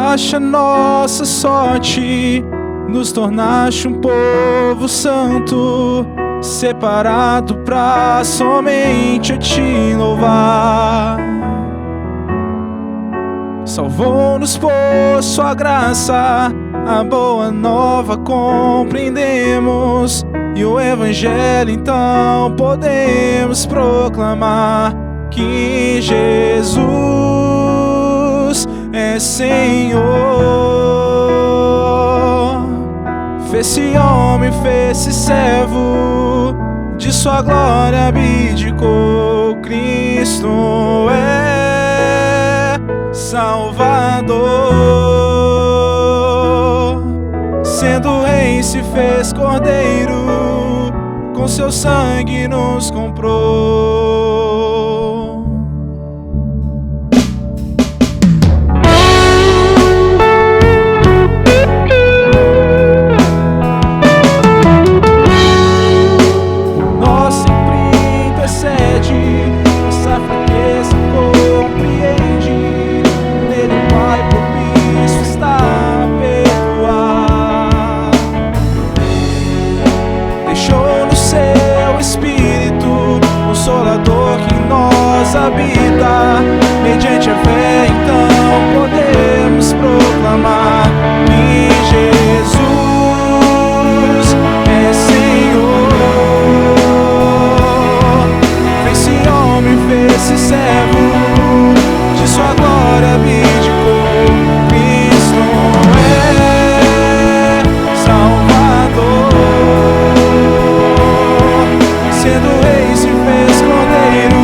mudaste a nossa sorte, nos tornaste um povo santo, separado pra somente a te louvar. Salvou-nos por sua graça, a boa nova compreendemos, e o evangelho então podemos proclamar que Jesus é Senhor. Fez-se homem, fez-se servo, de sua glória abdicou. Cristo é Salvador. Sendo rei se fez cordeiro, com seu sangue nos comprou. Habita, mediante a fé, então podemos proclamar que Jesus é Senhor. Fez-se homem, fez-se servo, de sua glória abdicou. Cristo é Salvador. Sendo rei se fez cordeiro,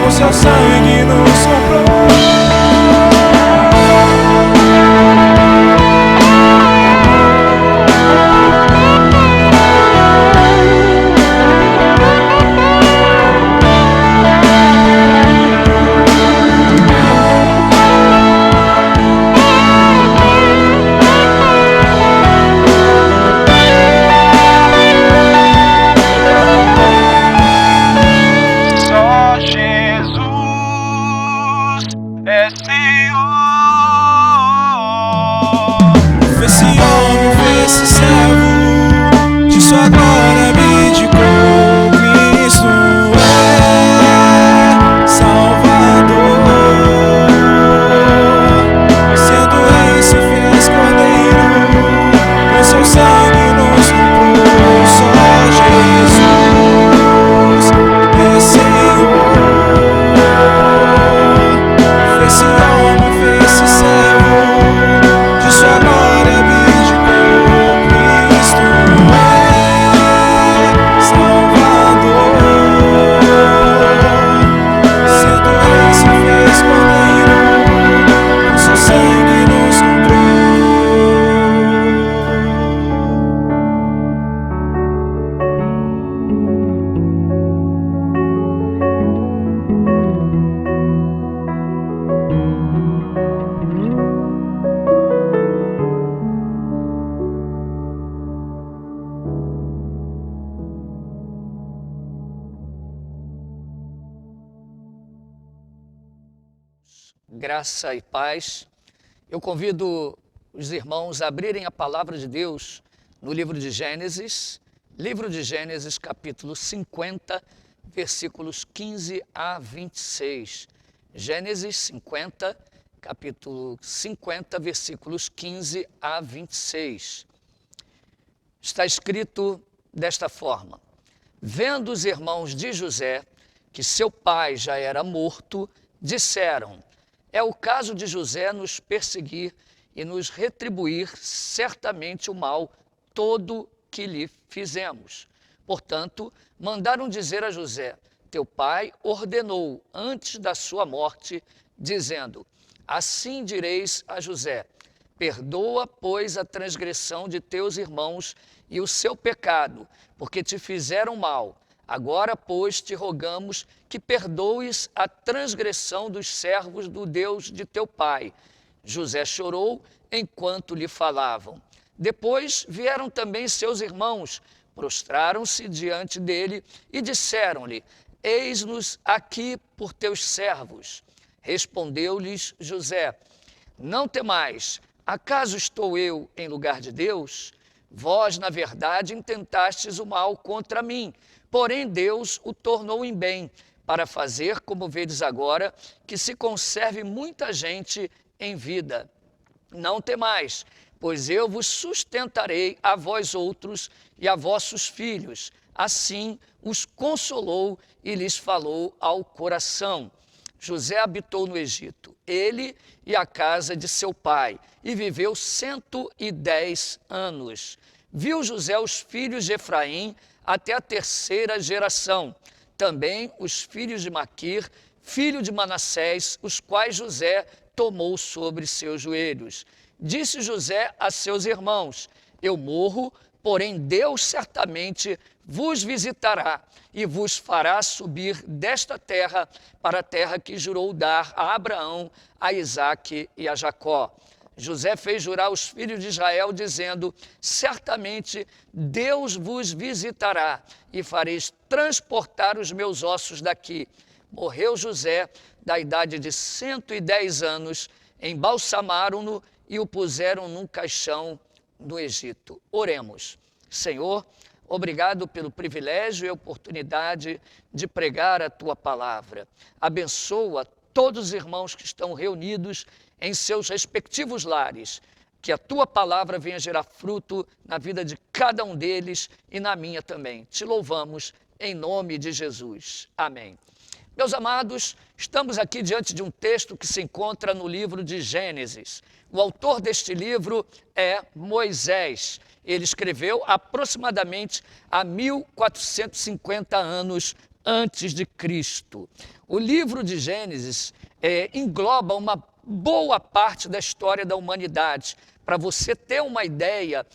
com seu sangue nos comprou. Fez-se homem, fez-se servo, de sua glória abdicou. Cristo é Salvador. Sendo rei se fez cordeiro, com seu sangue nos comprou. Só Jesus é Senhor. Fez-se homem, fez-se servo, de sua glória abdicou. Cristo é Salvador. Sendo rei se fez cordeiro, com seu sangue nos Graça e paz. Eu convido os irmãos a abrirem a palavra de Deus no livro de Gênesis, capítulo 50, versículos 15 a 26. Gênesis 50, capítulo 50, versículos 15 a 26. Está escrito desta forma: vendo os irmãos de José que seu pai já era morto, disseram: é o caso de José nos perseguir e nos retribuir certamente o mal todo que lhe fizemos. Portanto, mandaram dizer a José: teu pai ordenou antes da sua morte, dizendo: assim direis a José: perdoa, pois, a transgressão de teus irmãos e o seu pecado, porque te fizeram mal. Agora, pois, te rogamos que perdoes a transgressão dos servos do Deus de teu pai. José chorou enquanto lhe falavam. Depois vieram também seus irmãos, prostraram-se diante dele e disseram-lhe: eis-nos aqui por teus servos. Respondeu-lhes José: Não temais, acaso estou eu em lugar de Deus? Vós, na verdade, intentastes o mal contra mim, porém Deus o tornou em bem, para fazer, como vedes agora, que se conserve muita gente em vida. Não temais, pois eu vos sustentarei a vós outros e a vossos filhos. Assim os consolou e lhes falou ao coração. José habitou no Egito, ele e a casa de seu pai, e viveu 110 anos. Viu José os filhos de Efraim até a terceira geração, também os filhos de Maquir, filho de Manassés, os quais José tomou sobre seus joelhos. Disse José a seus irmãos: eu morro, porém Deus certamente vos visitará e vos fará subir desta terra para a terra que jurou dar a Abraão, a Isaque e a Jacó. José fez jurar os filhos de Israel, dizendo: certamente Deus vos visitará e fareis transportar os meus ossos daqui. Morreu José, da idade de 110 anos, embalsamaram-no e o puseram num caixão no Egito. Oremos. Senhor, obrigado pelo privilégio e oportunidade de pregar a Tua palavra. Abençoa todos os irmãos que estão reunidos em seus respectivos lares. Que a Tua palavra venha gerar fruto na vida de cada um deles e na minha também. Te louvamos em nome de Jesus. Amém. Meus amados, estamos aqui diante de um texto que se encontra no livro de Gênesis. O autor deste livro é Moisés. Ele escreveu aproximadamente há 1450 anos antes de Cristo. O livro de Gênesis engloba uma boa parte da história da humanidade. Para você ter uma ideia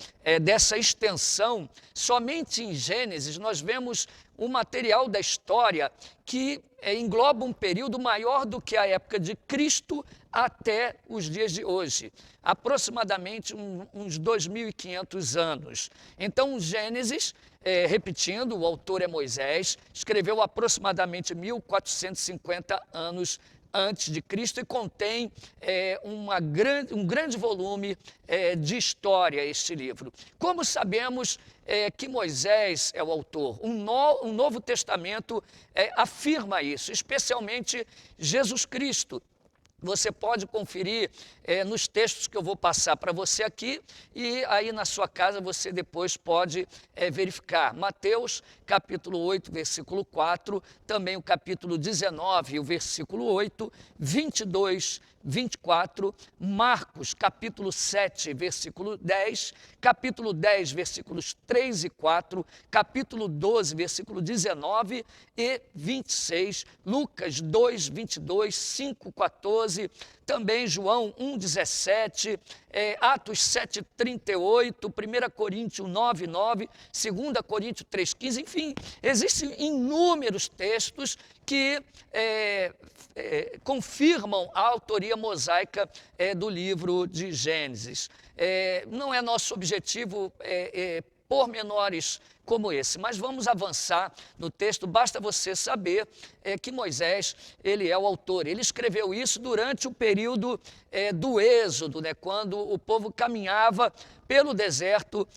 dessa extensão, somente em Gênesis nós vemos um material da história que engloba um período maior do que a época de Cristo até os dias de hoje, aproximadamente uns 2.500 anos. Então, Gênesis, repetindo, o autor é Moisés, escreveu aproximadamente 1450 anos antes de Cristo e contém um grande volume de história, este livro. Como sabemos que Moisés é o autor? Um Novo Testamento afirma isso, especialmente Jesus Cristo. Você pode conferir nos textos que eu vou passar para você aqui e aí na sua casa você depois pode verificar. Mateus, capítulo 8, versículo 4, também o capítulo 19, o versículo 8, 22, 24, Marcos, capítulo 7, versículo 10, capítulo 10, versículos 3 e 4, capítulo 12, versículo 19 e 26, Lucas 2, 22, 5, 14, também João 1, 17, Atos 7, 38, 1 Coríntios 9, 9, 2 Coríntios 3, 15, enfim, existem inúmeros textos que confirmam a autoria mosaica do livro de Gênesis. Não é nosso objetivo pormenores como esse, mas vamos avançar no texto. Basta você saber que Moisés, ele é o autor. Ele escreveu isso durante o período do Êxodo, né, quando o povo caminhava pelo deserto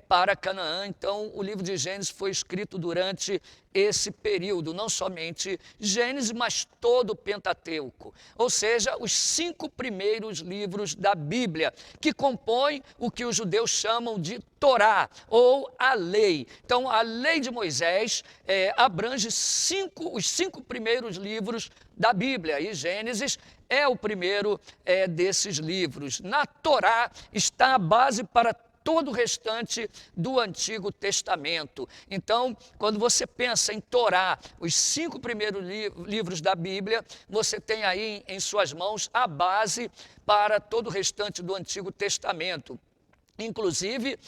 para Canaã. Então, o livro de Gênesis foi escrito durante esse período, não somente Gênesis, mas todo o Pentateuco, ou seja, os 5 primeiros livros da Bíblia, que compõem o que os judeus chamam de Torá, ou a lei. Então, a lei de Moisés abrange os 5 primeiros livros da Bíblia, e Gênesis é o primeiro desses livros. Na Torá está a base para todo o restante do Antigo Testamento. Então, quando você pensa em Torá, os 5 primeiros livros da Bíblia, você tem aí em suas mãos a base para todo o restante do Antigo Testamento. Inclusive,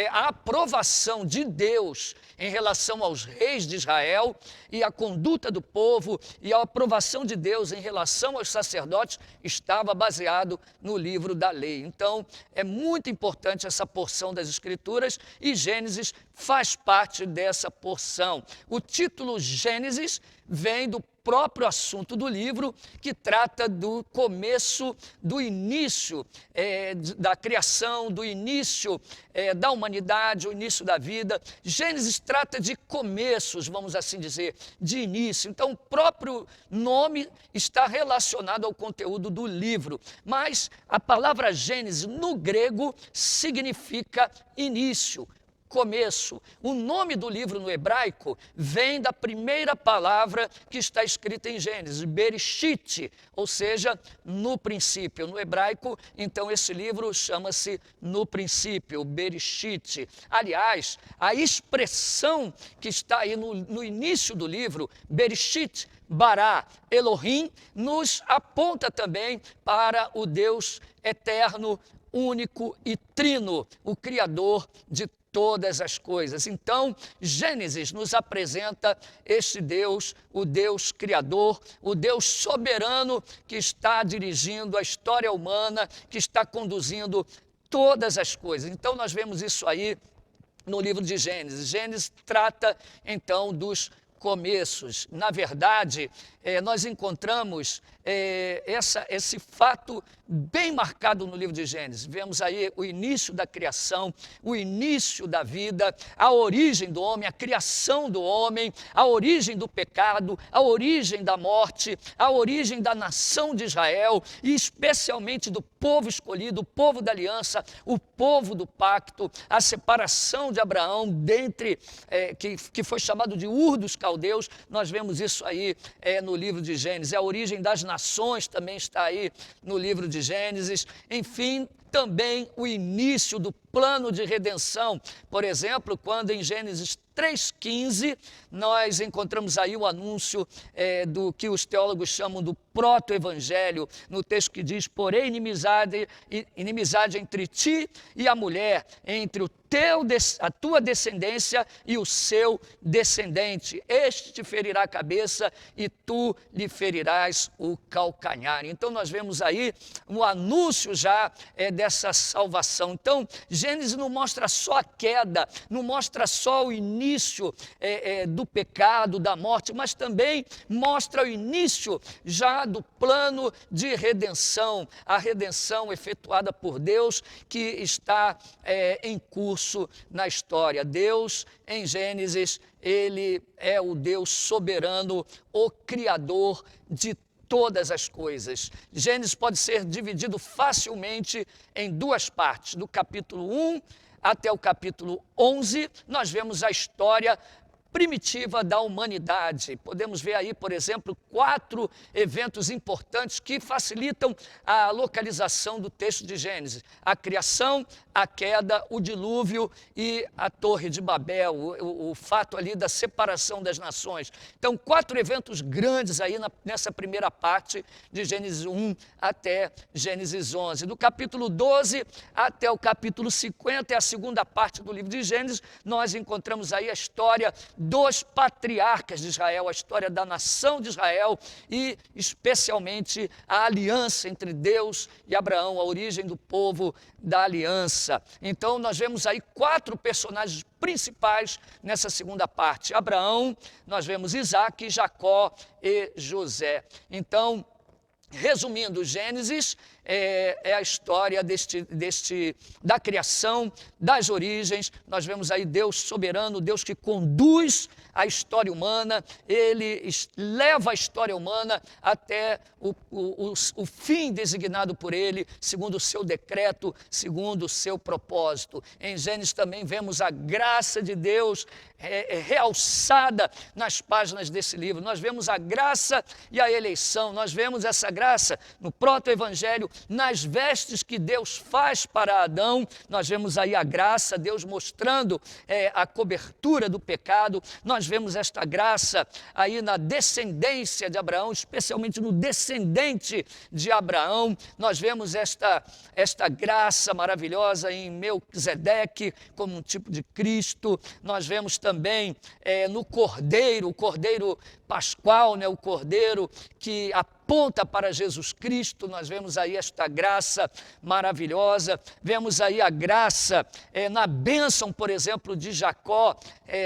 a aprovação de Deus em relação aos reis de Israel e a conduta do povo e a aprovação de Deus em relação aos sacerdotes estava baseado no livro da lei. Então, é muito importante essa porção das Escrituras e Gênesis faz parte dessa porção. O título Gênesis vem do próprio assunto do livro, que trata do começo, do início da criação, do início da humanidade, o início da vida. Gênesis trata de começos, vamos assim dizer, de início. Então, o próprio nome está relacionado ao conteúdo do livro. Mas a palavra Gênesis, no grego, significa início, começo. O nome do livro no hebraico vem da primeira palavra que está escrita em Gênesis, Bereshit, ou seja, no princípio. No hebraico, então, esse livro chama-se No Princípio, Bereshit. Aliás, a expressão que está aí no início do livro, Bereshit, Bará, Elohim, nos aponta também para o Deus eterno, único e trino, o Criador de todas as coisas. Então, Gênesis nos apresenta este Deus, o Deus Criador, o Deus soberano que está dirigindo a história humana, que está conduzindo todas as coisas. Então, nós vemos isso aí no livro de Gênesis. Gênesis trata, então, dos começos. Na verdade, nós encontramos esse fato bem marcado no livro de Gênesis. Vemos aí o início da criação, o início da vida, a origem do homem, a criação do homem, a origem do pecado, a origem da morte, a origem da nação de Israel e especialmente do povo escolhido, o povo da aliança, o povo do pacto, a separação de Abraão dentre, que foi chamado de Ur dos Caldeus. Nós vemos isso aí no livro de Gênesis. A origem das nações também está aí no livro de Gênesis. Enfim, também o início do plano de redenção. Por exemplo, quando em Gênesis 3,15, nós encontramos aí o anúncio do que os teólogos chamam do proto-evangelho, no texto que diz: porém, inimizade entre ti e a mulher, entre a tua descendência e o seu descendente. Este te ferirá a cabeça e tu lhe ferirás o calcanhar. Então, nós vemos aí um anúncio já dessa salvação. Então, Gênesis não mostra só a queda, não mostra só o início do pecado, da morte, mas também mostra o início já do plano de redenção, a redenção efetuada por Deus que está em curso na história. Deus, em Gênesis, ele é o Deus soberano, o Criador de todas as coisas. Gênesis pode ser dividido facilmente em duas partes. Do capítulo 1 até o capítulo 11, nós vemos a história primitiva da humanidade. Podemos ver aí, por exemplo, 4 eventos importantes que facilitam a localização do texto de Gênesis: a criação, a queda, o dilúvio e a Torre de Babel, o fato ali da separação das nações. Então, 4 eventos grandes aí nessa primeira parte de Gênesis 1 até Gênesis 11. Do capítulo 12 até o capítulo 50, é a segunda parte do livro de Gênesis, nós encontramos aí a história dos patriarcas de Israel, a história da nação de Israel e especialmente a aliança entre Deus e Abraão, a origem do povo da aliança. Então, nós vemos aí 4 personagens principais nessa segunda parte: Abraão, nós vemos Isaac, Jacó e José. Então, resumindo, Gênesis é a história da criação, das origens. Nós vemos aí Deus soberano, Deus que conduz a história humana, ele leva a história humana até o fim designado por ele, segundo o seu decreto, segundo o seu propósito. Em Gênesis também vemos a graça de Deus realçada nas páginas desse livro. Nós vemos a graça e a eleição, nós vemos essa graça no proto-evangelho, nas vestes que Deus faz para Adão. Nós vemos aí a graça, Deus mostrando a cobertura do pecado. Nós vemos esta graça aí na descendência de Abraão, especialmente no descendente de Abraão. Nós vemos esta graça maravilhosa em Melquisedeque, como um tipo de Cristo. Nós vemos também no Cordeiro, o Cordeiro Pascual, né, o Cordeiro que aponta para Jesus Cristo. Nós vemos aí esta graça maravilhosa, vemos aí a graça na bênção, por exemplo, de Jacó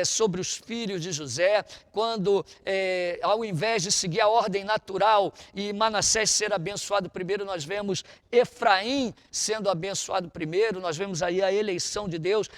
sobre os filhos de José, quando ao invés de seguir a ordem natural e Manassés ser abençoado primeiro, nós vemos Efraim sendo abençoado primeiro. Nós vemos aí a eleição de Deus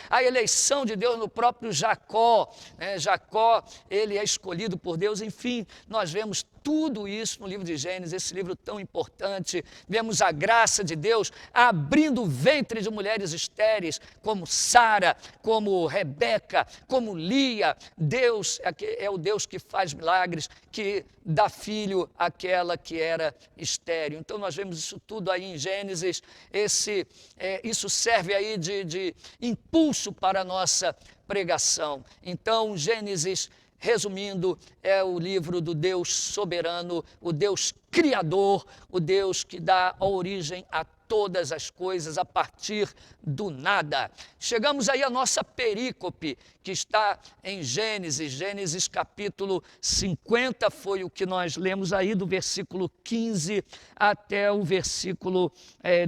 no próprio Jacó, Jacó, ele é escolhido por Deus. Enfim, nós vemos tudo isso no livro de Gênesis, esse livro tão importante. Vemos a graça de Deus abrindo o ventre de mulheres estéreis, como Sara, como Rebeca, como Lia. Deus é o Deus que faz milagres, que dá filho àquela que era estéril. Então nós vemos isso tudo aí em Gênesis. Isso serve aí de impulso para a nossa pregação. Então, Gênesis, resumindo, é o livro do Deus soberano, o Deus criador, o Deus que dá a origem a todas as coisas a partir do nada. Chegamos aí à nossa perícope, que está em Gênesis capítulo 50, foi o que nós lemos aí, do versículo 15 até o versículo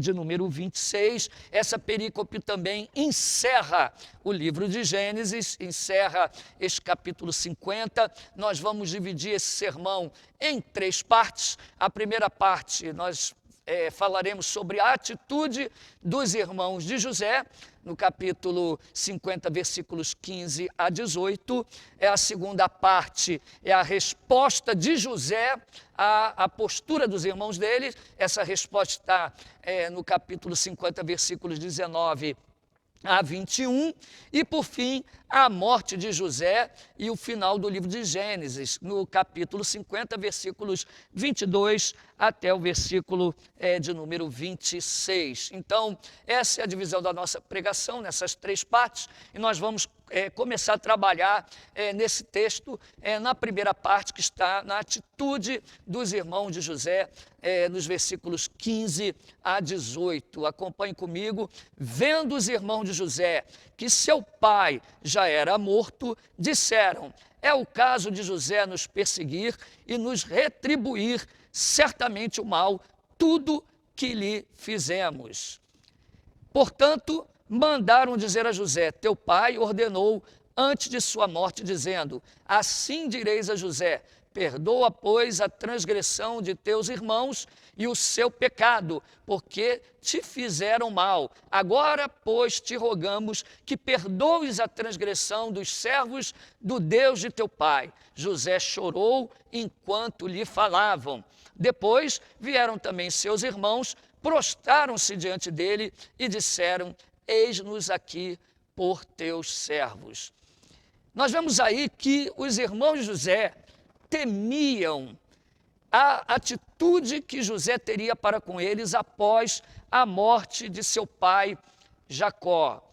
de número 26. Essa perícope também encerra o livro de Gênesis, encerra este capítulo 50. Nós vamos dividir esse sermão em 3 partes. A primeira parte nós falaremos sobre a atitude dos irmãos de José, no capítulo 50, versículos 15 a 18. A segunda parte é a resposta de José à postura dos irmãos dele. Essa resposta está no capítulo 50, versículos 19 a 21, e por fim, a morte de José e o final do livro de Gênesis, no capítulo 50, versículos 22 até o versículo de número 26. Então, essa é a divisão da nossa pregação, nessas 3 partes, e nós vamos começar a trabalhar nesse texto, na primeira parte, que está na atitude dos irmãos de José, nos versículos 15 a 18. Acompanhe comigo. Vendo os irmãos de José que seu pai já era morto, disseram: é o caso de José nos perseguir e nos retribuir certamente o mal, tudo que lhe fizemos. Portanto, mandaram dizer a José: teu pai ordenou antes de sua morte, dizendo: assim direis a José, perdoa, pois, a transgressão de teus irmãos e o seu pecado, porque te fizeram mal. Agora, pois, te rogamos que perdoes a transgressão dos servos do Deus de teu pai. José chorou enquanto lhe falavam. Depois vieram também seus irmãos, prostraram-se diante dele e disseram: eis-nos aqui por teus servos. Nós vemos aí que os irmãos de José temiam a atitude que José teria para com eles após a morte de seu pai Jacó.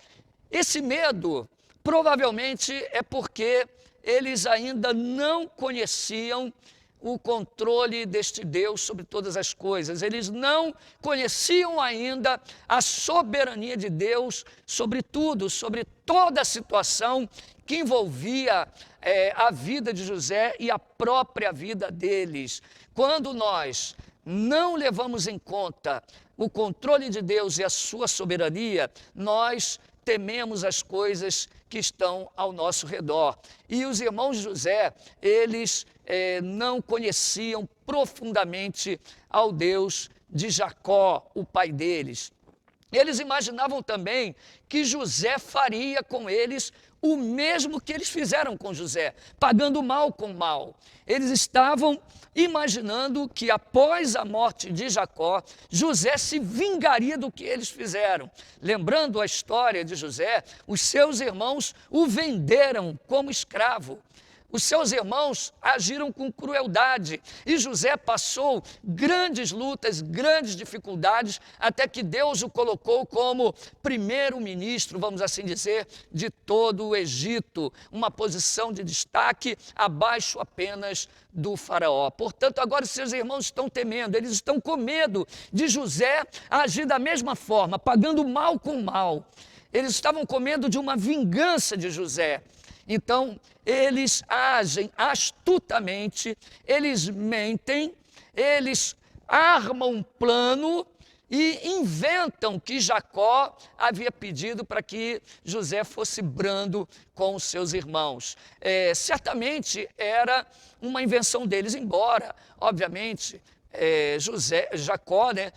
Esse medo provavelmente é porque eles ainda não conheciam o controle deste Deus sobre todas as coisas. Eles não conheciam ainda a soberania de Deus sobre tudo, sobre toda a situação que envolvia a vida de José e a própria vida deles. Quando nós não levamos em conta o controle de Deus e a sua soberania, nós tememos as coisas que estão ao nosso redor. E os irmãos de José, eles não conheciam profundamente ao Deus de Jacó, o pai deles. Eles imaginavam também que José faria com eles o mesmo que eles fizeram com José, pagando mal com mal. Eles estavam imaginando que após a morte de Jacó, José se vingaria do que eles fizeram. Lembrando a história de José, os seus irmãos o venderam como escravo. Os seus irmãos agiram com crueldade e José passou grandes lutas, grandes dificuldades, até que Deus o colocou como primeiro-ministro, vamos assim dizer, de todo o Egito, uma posição de destaque abaixo apenas do faraó. Portanto, agora os seus irmãos estão temendo, eles estão com medo de José agir da mesma forma, pagando mal com mal. Eles estavam com medo de uma vingança de José. Então, eles agem astutamente, eles mentem eles armam um plano e inventam que Jacó havia pedido para que José fosse brando com os seus irmãos. Certamente era uma invenção deles, embora, obviamente, Jacó, né,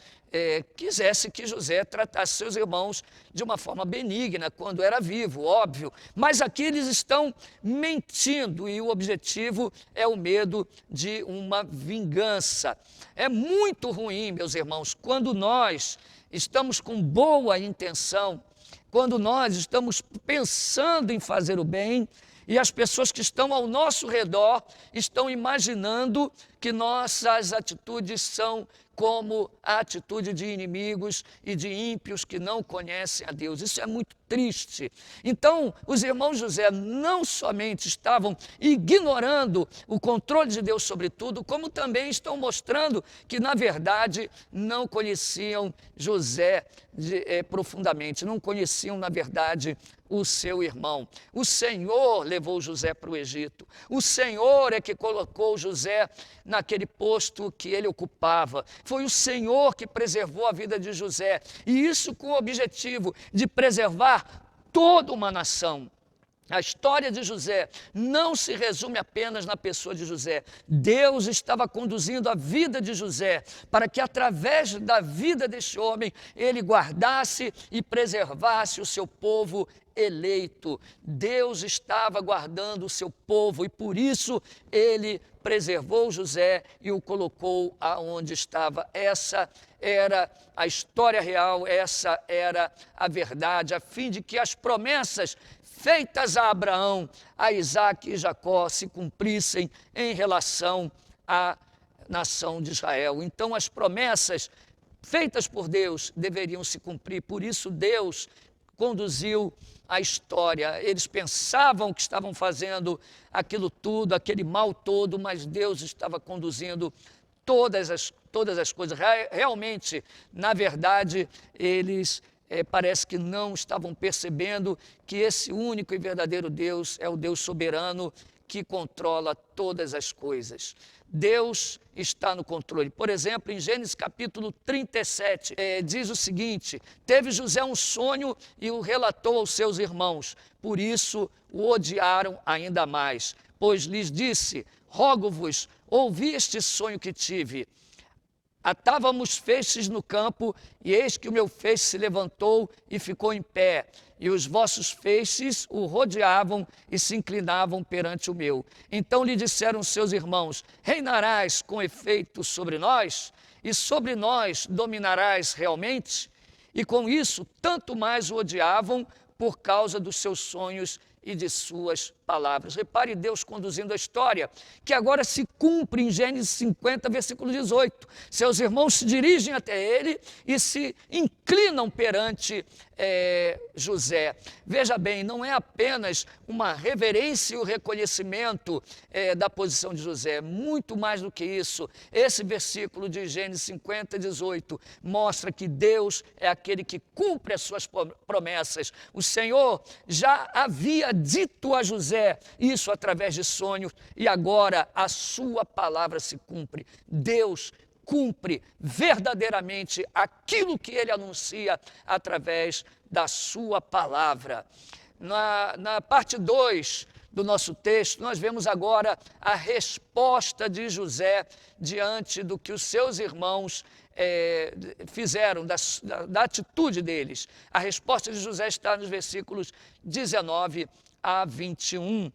quisesse que José tratasse seus irmãos de uma forma benigna quando era vivo, óbvio. Mas aqui eles estão mentindo e o objetivo é o medo de uma vingança. É muito ruim, meus irmãos, quando nós estamos com boa intenção, quando nós estamos pensando em fazer o bem, e as pessoas que estão ao nosso redor estão imaginando que nossas atitudes são como a atitude de inimigos e de ímpios que não conhecem a Deus. Isso é muito triste. Então, os irmãos José não somente estavam ignorando o controle de Deus sobre tudo, como também estão mostrando que, na verdade, não conheciam José profundamente, não conheciam, na verdade, o seu irmão. O Senhor levou José para o Egito. O Senhor é que colocou José naquele posto que ele ocupava. Foi o Senhor que preservou a vida de José. E isso com o objetivo de preservar toda uma nação. A história de José não se resume apenas na pessoa de José. Deus estava conduzindo a vida de José para que, através da vida deste homem, ele guardasse e preservasse o seu povo eleito. Deus estava guardando o seu povo e, por isso, ele preservou José e o colocou aonde estava. Essa era a história real, essa era a verdade, a fim de que as promessas feitas a Abraão, a Isaque e Jacó se cumprissem em relação à nação de Israel. Então, as promessas feitas por Deus deveriam se cumprir, por isso Deus conduziu a história. Eles pensavam que estavam fazendo aquilo tudo, aquele mal todo, mas Deus estava conduzindo todas as coisas. Realmente, na verdade, eles parece que não estavam percebendo que esse único e verdadeiro Deus é o Deus soberano que controla todas as coisas. Deus está no controle. Por exemplo, em Gênesis capítulo 37, diz o seguinte: teve José um sonho e o relatou aos seus irmãos, por isso o odiaram ainda mais, pois lhes disse: rogo-vos, ouvi este sonho que tive. Atávamos feixes no campo, e eis que o meu feixe se levantou e ficou em pé, e os vossos feixes o rodeavam e se inclinavam perante o meu. Então lhe disseram seus irmãos: reinarás com efeito sobre nós, e sobre nós dominarás realmente? E com isso, tanto mais o odiavam por causa dos seus sonhos e de suas palavras. Repare Deus conduzindo a história, que agora se cumpre em Gênesis 50, versículo 18. Seus irmãos se dirigem até ele e se inclinam perante José. Veja bem, não é apenas uma reverência e o reconhecimento da posição de José, muito mais do que isso. Esse versículo de Gênesis 50, 18 mostra que Deus é aquele que cumpre as suas promessas. O Senhor já havia dito a José isso através de sonhos, e agora a sua palavra se cumpre. Deus cumpre verdadeiramente aquilo que ele anuncia através da sua palavra. Na parte 2 do nosso texto, nós vemos agora a resposta de José diante do que os seus irmãos fizeram, da atitude deles. A resposta de José está nos versículos 19 a 21.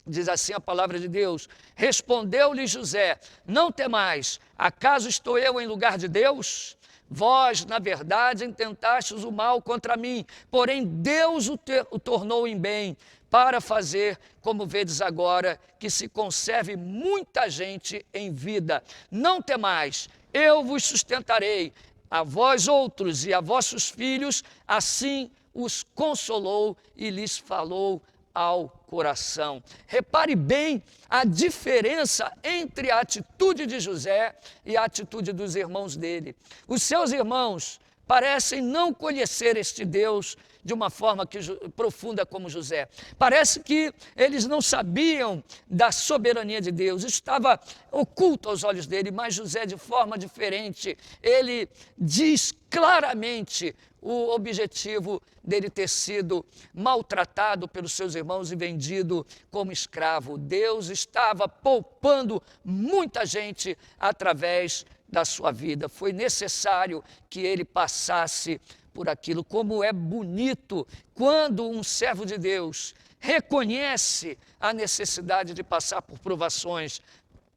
Diz assim a palavra de Deus: respondeu-lhe José: não temais, acaso estou eu em lugar de Deus? Vós, na verdade, intentastes o mal contra mim, porém Deus o tornou em bem, para fazer, como vedes agora, que se conserve muita gente em vida. Não temais, eu vos sustentarei, a vós outros e a vossos filhos. Assim os consolou e lhes falou ao coração. Repare bem a diferença entre a atitude de José e a atitude dos irmãos dele. Os seus irmãos parecem não conhecer este Deus de uma forma profunda como José. Parece que eles não sabiam da soberania de Deus, estava oculto aos olhos dele, mas José, de forma diferente, ele diz claramente o objetivo dele ter sido maltratado pelos seus irmãos e vendido como escravo. Deus estava poupando muita gente através da sua vida. Foi necessário que ele passasse por aquilo. Como é bonito quando um servo de Deus reconhece a necessidade de passar por provações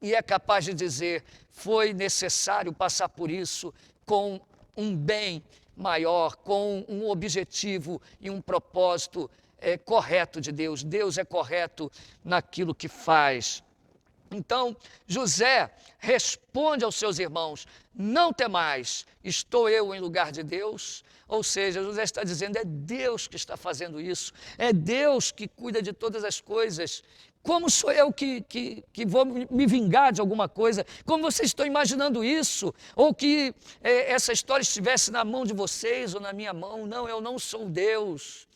e é capaz de dizer: foi necessário passar por isso com um bem maior, com um objetivo e um propósito correto de Deus. Deus é correto naquilo que faz. Então, José responde aos seus irmãos: não temais, estou eu em lugar de Deus? Ou seja, José está dizendo, é Deus que está fazendo isso, é Deus que cuida de todas as coisas. Como sou eu que vou me vingar de alguma coisa? Como vocês estão imaginando isso? Ou que essa história estivesse na mão de vocês ou na minha mão? Não, eu não sou Deus.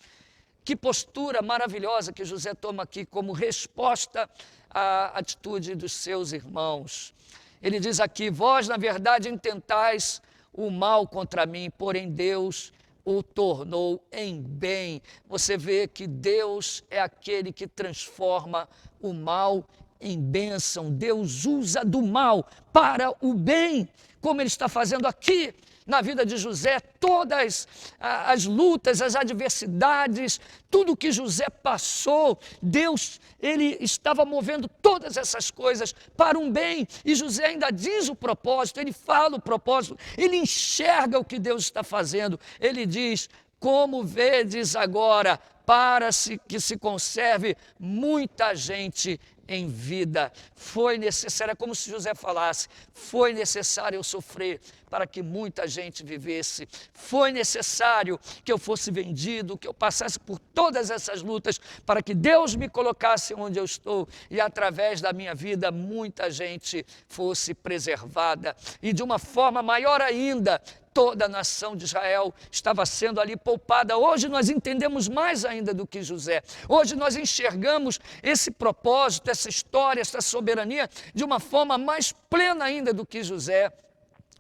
Que postura maravilhosa que José toma aqui como resposta à atitude dos seus irmãos. Ele diz aqui: vós na verdade intentais o mal contra mim, porém Deus o tornou em bem. Você vê que Deus é aquele que transforma o mal em bênção. Deus usa do mal para o bem, como ele está fazendo aqui na vida de José. Todas as lutas, as adversidades, tudo que José passou, Deus, ele estava movendo todas essas coisas para um bem. E José ainda diz o propósito, ele fala o propósito, ele enxerga o que Deus está fazendo. Ele diz: como vedes agora, para que se conserve muita gente em vida. Foi necessário, é como se José falasse, foi necessário eu sofrer para que muita gente vivesse. Foi necessário que eu fosse vendido, que eu passasse por todas essas lutas para que Deus me colocasse onde eu estou e através da minha vida muita gente fosse preservada. E de uma forma maior ainda, toda a nação de Israel estava sendo ali poupada. Hoje nós entendemos mais ainda do que José. Hoje nós enxergamos esse propósito, essa história, essa soberania de uma forma mais plena ainda do que José.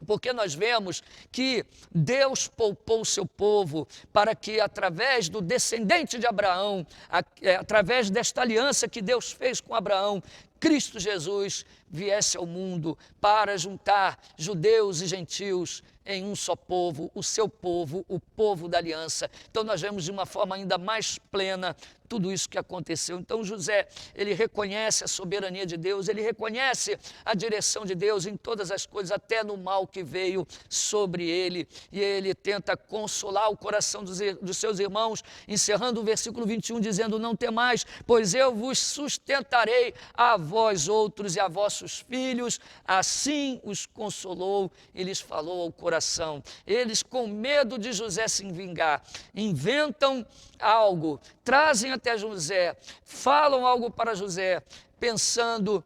Porque nós vemos que Deus poupou o seu povo para que através do descendente de Abraão, através desta aliança que Deus fez com Abraão, Cristo Jesus viesse ao mundo para juntar judeus e gentios em um só povo, o seu povo, o povo da aliança. Então nós vemos de uma forma ainda mais plena tudo isso que aconteceu. Então José, ele reconhece a soberania de Deus, ele reconhece a direção de Deus em todas as coisas, até no mal que veio sobre ele, e ele tenta consolar o coração dos seus irmãos, encerrando o versículo 21, dizendo: não temais, pois eu vos sustentarei a vós outros e a vossos filhos. Assim os consolou e lhes falou ao coração. Eles, com medo de José se vingar, inventam algo, trazem até José, falam algo para José, pensando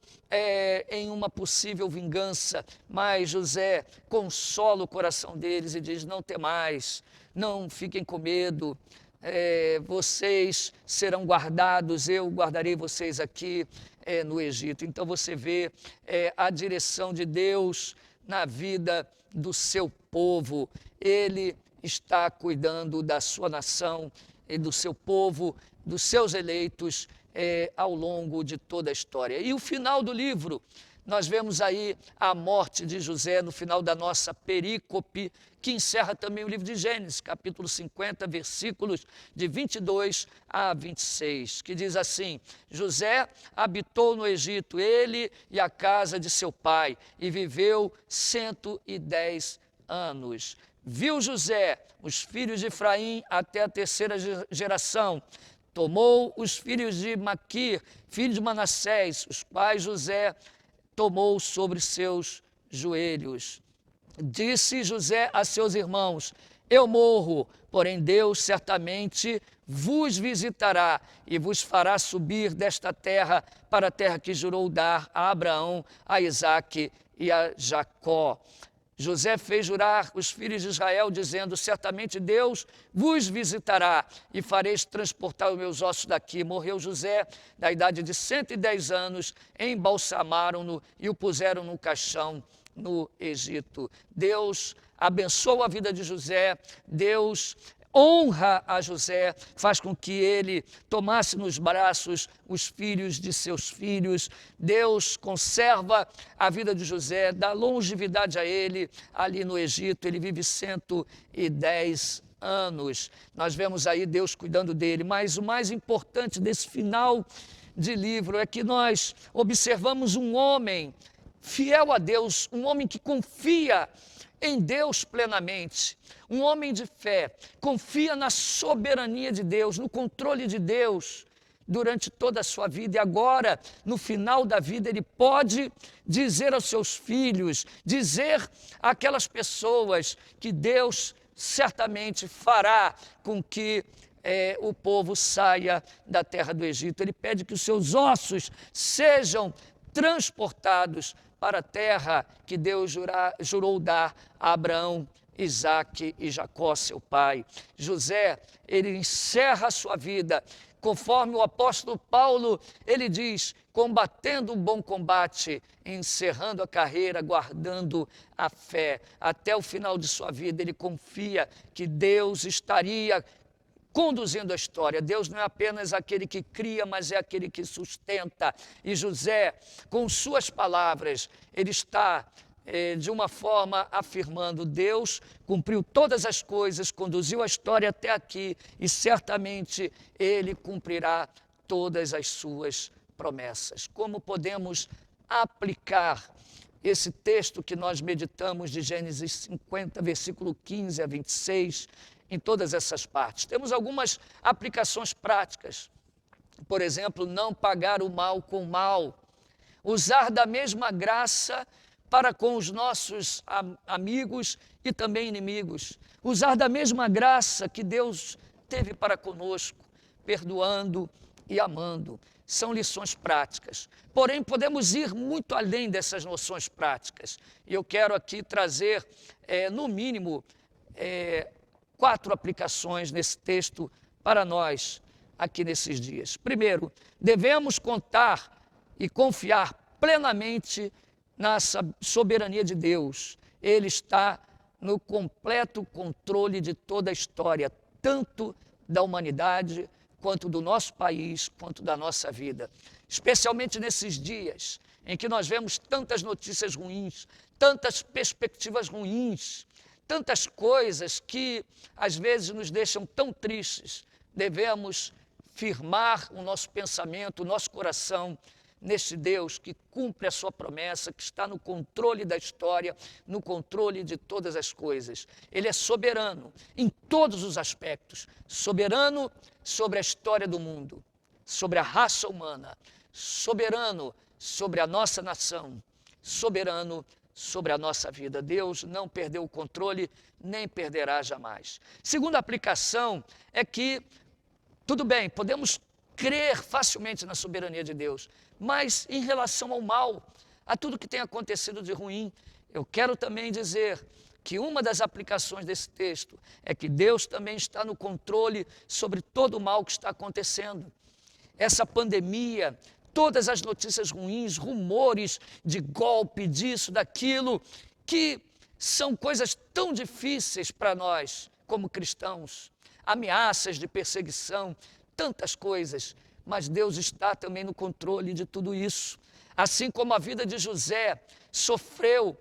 em uma possível vingança, mas José consola o coração deles e diz: não temais, não fiquem com medo, vocês serão guardados, eu guardarei vocês aqui no Egito. Então você vê a direção de Deus na vida do seu povo. Ele está cuidando da sua nação e do seu povo, dos seus eleitos ao longo de toda a história. E o final do livro, nós vemos aí a morte de José no final da nossa perícope, que encerra também o livro de Gênesis, capítulo 50, versículos de 22 a 26, que diz assim: José habitou no Egito, ele e a casa de seu pai, e viveu 110 anos. Viu José os filhos de Efraim até a terceira geração. Tomou os filhos de Maquir, filho de Manassés, os quais José tomou sobre seus joelhos. Disse José a seus irmãos: eu morro, porém Deus certamente vos visitará e vos fará subir desta terra para a terra que jurou dar a Abraão, a Isaque e a Jacó. José fez jurar os filhos de Israel, dizendo: certamente Deus vos visitará e fareis transportar os meus ossos daqui. Morreu José, da idade de 110 anos, embalsamaram-no e o puseram num caixão no Egito. Deus abençoa a vida de José, Deus honra a José, faz com que ele tomasse nos braços os filhos de seus filhos. Deus conserva a vida de José, dá longevidade a ele ali no Egito. Ele vive 110 anos. Nós vemos aí Deus cuidando dele, mas o mais importante desse final de livro é que nós observamos um homem fiel a Deus, um homem que confia em Deus plenamente, um homem de fé, confia na soberania de Deus, no controle de Deus durante toda a sua vida. E agora, no final da vida, ele pode dizer aos seus filhos, dizer àquelas pessoas que Deus certamente fará com que o povo saia da terra do Egito. Ele pede que os seus ossos sejam transportados para a terra que Deus jurou dar a Abraão, Isaque e Jacó, seu pai. José, ele encerra a sua vida, conforme o apóstolo Paulo, ele diz: combatendo o bom combate, encerrando a carreira, guardando a fé. Até o final de sua vida, ele confia que Deus estaria conduzindo a história. Deus não é apenas aquele que cria, mas é aquele que sustenta. E José, com suas palavras, ele está de uma forma afirmando: Deus cumpriu todas as coisas, conduziu a história até aqui e certamente Ele cumprirá todas as suas promessas. Como podemos aplicar esse texto que nós meditamos de Gênesis 50, versículo 15 a 26, em todas essas partes? Temos algumas aplicações práticas. Por exemplo, não pagar o mal com o mal, usar da mesma graça para com os nossos amigos e também inimigos, usar da mesma graça que Deus teve para conosco, perdoando e amando. São lições práticas. Porém, podemos ir muito além dessas noções práticas. E eu quero aqui trazer, no mínimo, 4 aplicações nesse texto para nós aqui nesses dias. Primeiro, devemos contar e confiar plenamente na soberania de Deus. Ele está no completo controle de toda a história, tanto da humanidade, quanto do nosso país, quanto da nossa vida. Especialmente nesses dias em que nós vemos tantas notícias ruins, tantas perspectivas ruins, tantas coisas que às vezes nos deixam tão tristes. Devemos firmar o nosso pensamento, o nosso coração neste Deus que cumpre a sua promessa, que está no controle da história, no controle de todas as coisas. Ele é soberano em todos os aspectos, soberano sobre a história do mundo, sobre a raça humana, soberano sobre a nossa nação, soberano sobre a nossa vida. Deus não perdeu o controle, nem perderá jamais. Segunda aplicação é que, tudo bem, podemos crer facilmente na soberania de Deus, mas em relação ao mal, a tudo que tem acontecido de ruim, eu quero também dizer que uma das aplicações desse texto é que Deus também está no controle sobre todo o mal que está acontecendo. Essa pandemia, todas as notícias ruins, rumores de golpe, disso, daquilo, que são coisas tão difíceis para nós como cristãos, ameaças de perseguição, tantas coisas, mas Deus está também no controle de tudo isso. Assim como a vida de José sofreu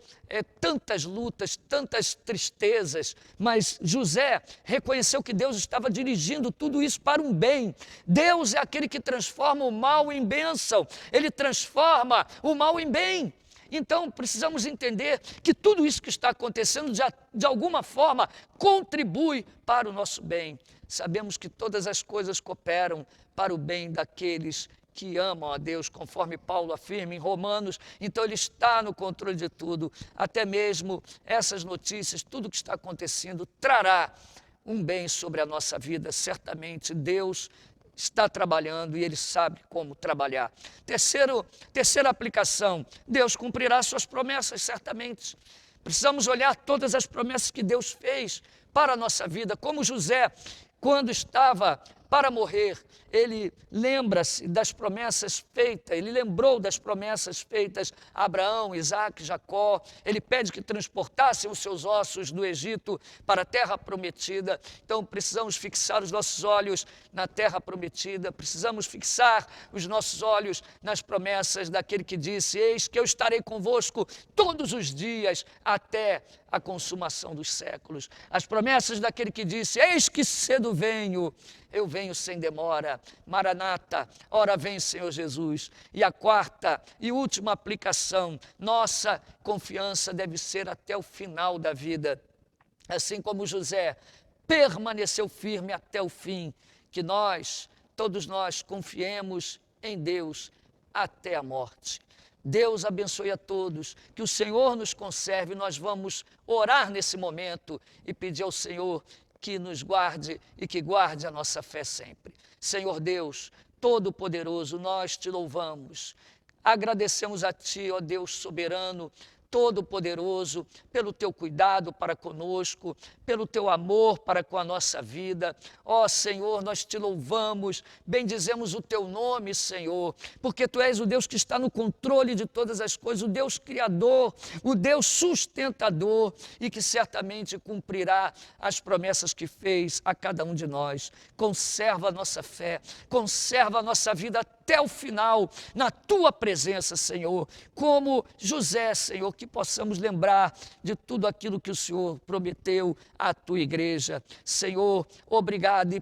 tantas lutas, tantas tristezas, mas José reconheceu que Deus estava dirigindo tudo isso para um bem. Deus é aquele que transforma o mal em bênção, Ele transforma o mal em bem. Então, precisamos entender que tudo isso que está acontecendo, de alguma forma, contribui para o nosso bem. Sabemos que todas as coisas cooperam para o bem daqueles que amam a Deus, conforme Paulo afirma em Romanos. Então, Ele está no controle de tudo, até mesmo essas notícias, tudo que está acontecendo, trará um bem sobre a nossa vida. Certamente, Deus está trabalhando e Ele sabe como trabalhar. Terceira aplicação, Deus cumprirá suas promessas, certamente. Precisamos olhar todas as promessas que Deus fez para a nossa vida, como José, quando estava para morrer, ele lembra-se das promessas feitas, ele lembrou das promessas feitas a Abraão, Isaque, Jacó. Ele pede que transportassem os seus ossos do Egito para a terra prometida. Então precisamos fixar os nossos olhos na terra prometida, precisamos fixar os nossos olhos nas promessas daquele que disse: eis que eu estarei convosco todos os dias até a consumação dos séculos. As promessas daquele que disse: eis que cedo venho, eu venho sem demora. Maranata, ora vem, Senhor Jesus. E a quarta e última aplicação: nossa confiança deve ser até o final da vida. Assim como José permaneceu firme até o fim, que nós, todos nós, confiemos em Deus até a morte. Deus abençoe a todos, que o Senhor nos conserve. Nós vamos orar nesse momento e pedir ao Senhor que nos guarde e que guarde a nossa fé sempre. Senhor Deus, Todo-Poderoso, nós te louvamos, agradecemos a Ti, ó Deus soberano, Todo-Poderoso, pelo Teu cuidado para conosco, pelo Teu amor para com a nossa vida. Ó Senhor, nós te louvamos, bendizemos o Teu nome, Senhor, porque Tu és o Deus que está no controle de todas as coisas, o Deus Criador, o Deus sustentador e que certamente cumprirá as promessas que fez a cada um de nós. Conserva a nossa fé, conserva a nossa vida até o final, na Tua presença, Senhor, como José, Senhor, que possamos lembrar de tudo aquilo que o Senhor prometeu à Tua igreja. Senhor, obrigado, e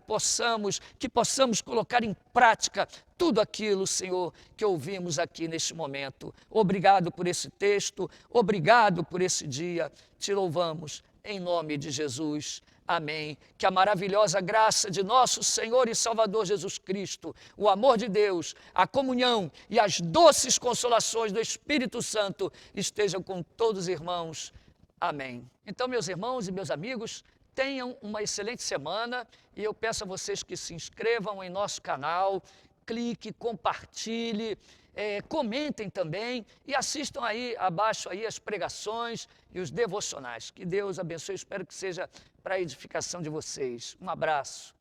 que possamos colocar em prática tudo aquilo, Senhor, que ouvimos aqui neste momento. Obrigado por esse texto, obrigado por esse dia, te louvamos em nome de Jesus. Amém. Que a maravilhosa graça de nosso Senhor e Salvador Jesus Cristo, o amor de Deus, a comunhão e as doces consolações do Espírito Santo estejam com todos os irmãos. Amém. Então, meus irmãos e meus amigos, tenham uma excelente semana e eu peço a vocês que se inscrevam em nosso canal, clique, compartilhe, comentem também e assistam aí abaixo aí as pregações e os devocionais. Que Deus abençoe, espero que seja para a edificação de vocês. Um abraço.